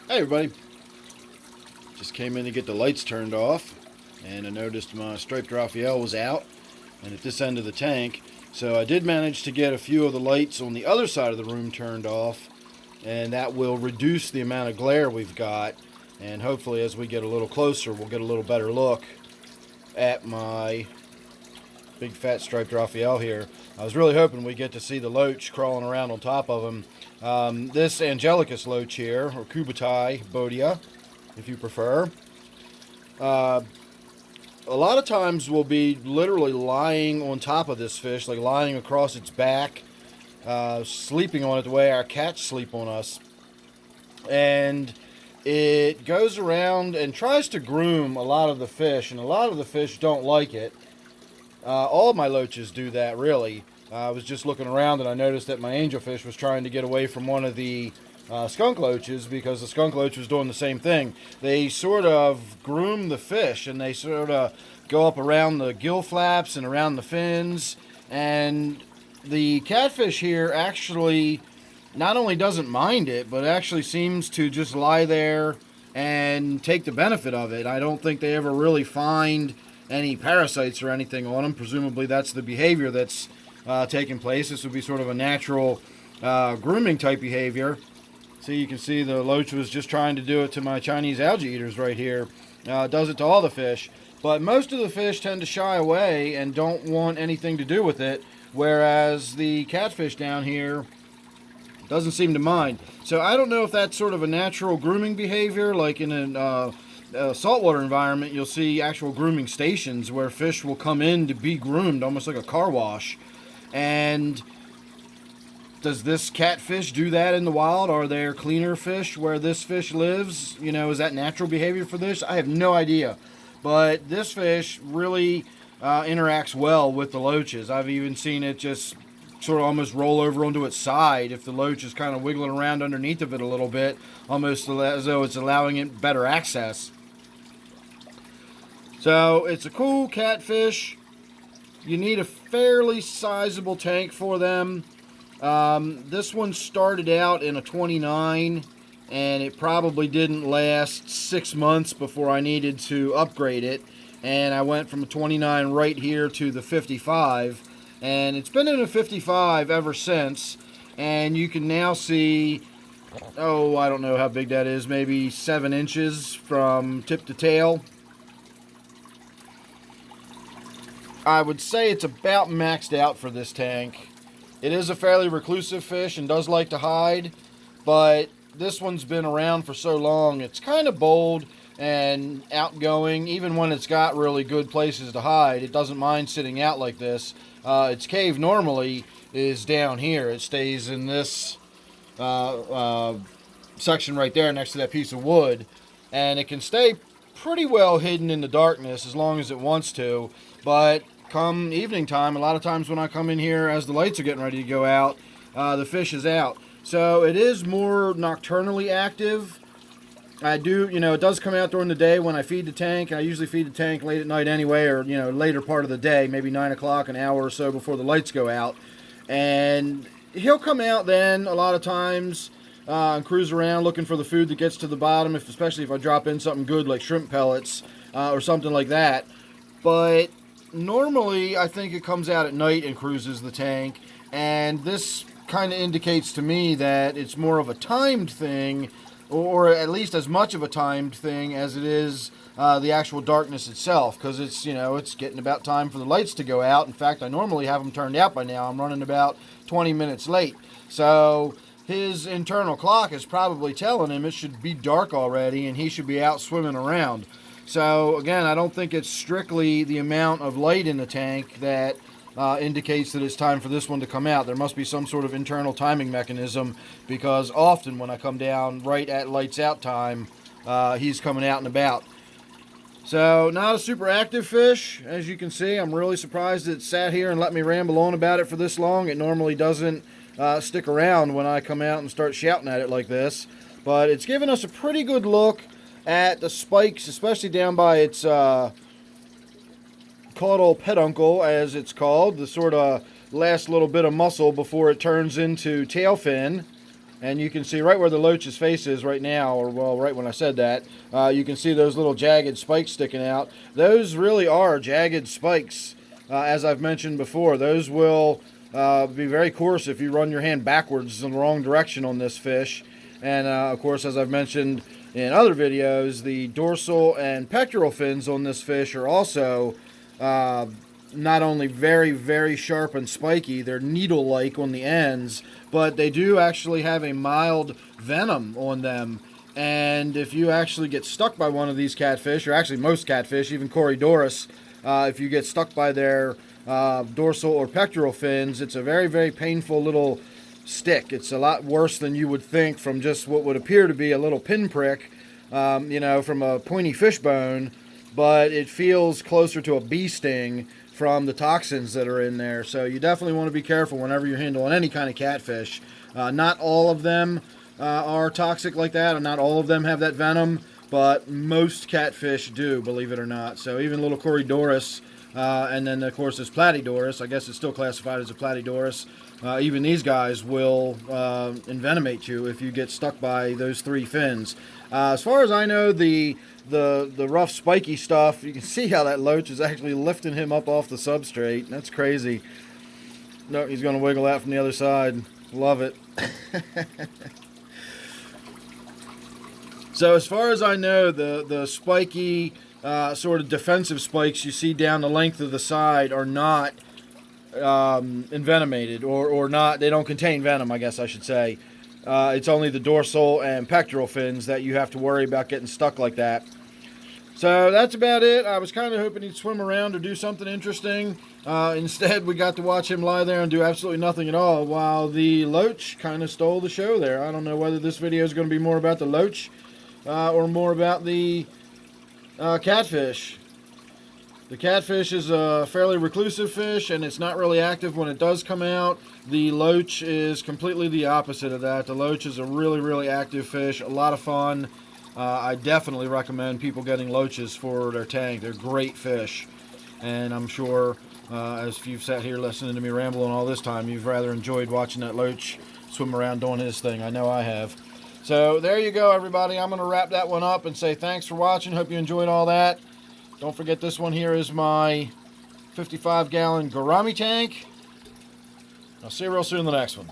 Hey everybody, just came in to get the lights turned off and I noticed my Striped Raphael was out and at this end of the tank. So I did manage to get a few of the lights on the other side of the room turned off, and that will reduce the amount of glare we've got, and hopefully as we get a little closer we'll get a little better look at my big fat Striped Raphael here. I was really hoping we get to see the Loach crawling around on top of him. This Angelicus Loach here, or Kubotai, Botia, if you prefer, a lot of times we'll be literally lying on top of this fish, like lying across its back, sleeping on it the way our cats sleep on us. And it goes around and tries to groom a lot of the fish, and a lot of the fish don't like it. All of my loaches do that, really. I was just looking around and I noticed that my angelfish was trying to get away from one of the skunk loaches because the skunk loach was doing the same thing. They sort of groom the fish and they sort of go up around the gill flaps and around the fins. And the catfish here actually not only doesn't mind it, but actually seems to just lie there and take the benefit of it. I don't think they ever really find any parasites or anything on them. Presumably that's the behavior that's taking place. This would be sort of a natural grooming type behavior. So you can see the Loach was just trying to do it to my Chinese algae eaters right here. Does it to all the fish. But most of the fish tend to shy away and don't want anything to do with it, whereas the catfish down here doesn't seem to mind. So I don't know if that's sort of a natural grooming behavior, like in a saltwater environment, you'll see actual grooming stations where fish will come in to be groomed, almost like a car wash. And does this catfish do that in the wild? Are there cleaner fish where this fish lives? You know, is that natural behavior for this? I have no idea. But this fish really interacts well with the loaches. I've even seen it just sort of almost roll over onto its side if the loach is kind of wiggling around underneath of it a little bit, almost as though it's allowing it better access. So it's a cool catfish. You need a fairly sizable tank for them. This one started out in a 29, and it probably didn't last 6 months before I needed to upgrade it. And I went from a 29 right here to the 55, and it's been in a 55 ever since. And you can now see, oh, I don't know how big that is, maybe 7 inches from tip to tail. I would say it's about maxed out for this tank. It is a fairly reclusive fish and does like to hide, but this one's been around for so long, it's kind of bold and outgoing. Even when it's got really good places to hide, it doesn't mind sitting out like this. Its cave normally is down here. It stays in this section right there next to that piece of wood, and it can stay pretty well hidden in the darkness as long as it wants to. But come evening time, a lot of times when I come in here as the lights are getting ready to go out, the fish is out. So it is more nocturnally active. It does come out during the day when I feed the tank. I usually feed the tank late at night anyway, or, later part of the day, maybe 9 o'clock, an hour or so before the lights go out. And he'll come out then a lot of times and cruise around looking for the food that gets to the bottom, especially if I drop in something good like shrimp pellets or something like that. But normally, I think it comes out at night and cruises the tank, and this kind of indicates to me that it's more of a timed thing, or at least as much of a timed thing as it is the actual darkness itself, because it's getting about time for the lights to go out. In fact, I normally have them turned out by now. I'm running about 20 minutes late, so his internal clock is probably telling him it should be dark already, and he should be out swimming around. So, again, I don't think it's strictly the amount of light in the tank that indicates that it's time for this one to come out. There must be some sort of internal timing mechanism, because often when I come down right at lights out time, he's coming out and about. So, not a super active fish, as you can see. I'm really surprised it sat here and let me ramble on about it for this long. It normally doesn't stick around when I come out and start shouting at it like this. But it's given us a pretty good look at the spikes, especially down by its caudal peduncle, as it's called, the sort of last little bit of muscle before it turns into tail fin. And you can see right where the loach's face is right now, or well, right when I said that, you can see those little jagged spikes sticking out. Those really are jagged spikes, as I've mentioned before. Those will be very coarse if you run your hand backwards in the wrong direction on this fish. And of course, as I've mentioned in other videos, the dorsal and pectoral fins on this fish are also not only very, very sharp and spiky, they're needle-like on the ends, but they do actually have a mild venom on them. And if you actually get stuck by one of these catfish, or actually most catfish, even Corydoras, if you get stuck by their dorsal or pectoral fins, it's a very, very painful little stick. It's a lot worse than you would think from just what would appear to be a little pinprick, from a pointy fish bone, but it feels closer to a bee sting from the toxins that are in there. So you definitely want to be careful whenever you're handling any kind of catfish. Not all of them are toxic like that, and not all of them have that venom, but most catfish do, believe it or not. So even little Corydoras, and then of course this Platydoras, I guess it's still classified as a Platydoras, even these guys will envenomate you if you get stuck by those three fins. As far as I know, the rough spiky stuff, you can see how that loach is actually lifting him up off the substrate. That's crazy. No, he's going to wiggle out from the other side. Love it. So as far as I know, the spiky sort of defensive spikes you see down the length of the side are not envenomated, or not, they don't contain venom, I guess I should say. It's only the dorsal and pectoral fins that you have to worry about getting stuck like that. So that's about it. I was kind of hoping he'd swim around or do something interesting. Instead, we got to watch him lie there and do absolutely nothing at all, while the loach kind of stole the show there. I don't know whether this video is going to be more about the loach or more about the catfish. The catfish is a fairly reclusive fish, and it's not really active when it does come out. The loach is completely the opposite of that. The loach is a really, really active fish, a lot of fun. I definitely recommend people getting loaches for their tank. They're great fish, and I'm sure as you've sat here listening to me rambling all this time, you've rather enjoyed watching that loach swim around doing his thing. I know I have. So there you go, everybody. I'm going to wrap that one up and say thanks for watching. Hope you enjoyed all that. Don't forget, this one here is my 55-gallon Gorami tank. I'll see you real soon in the next one.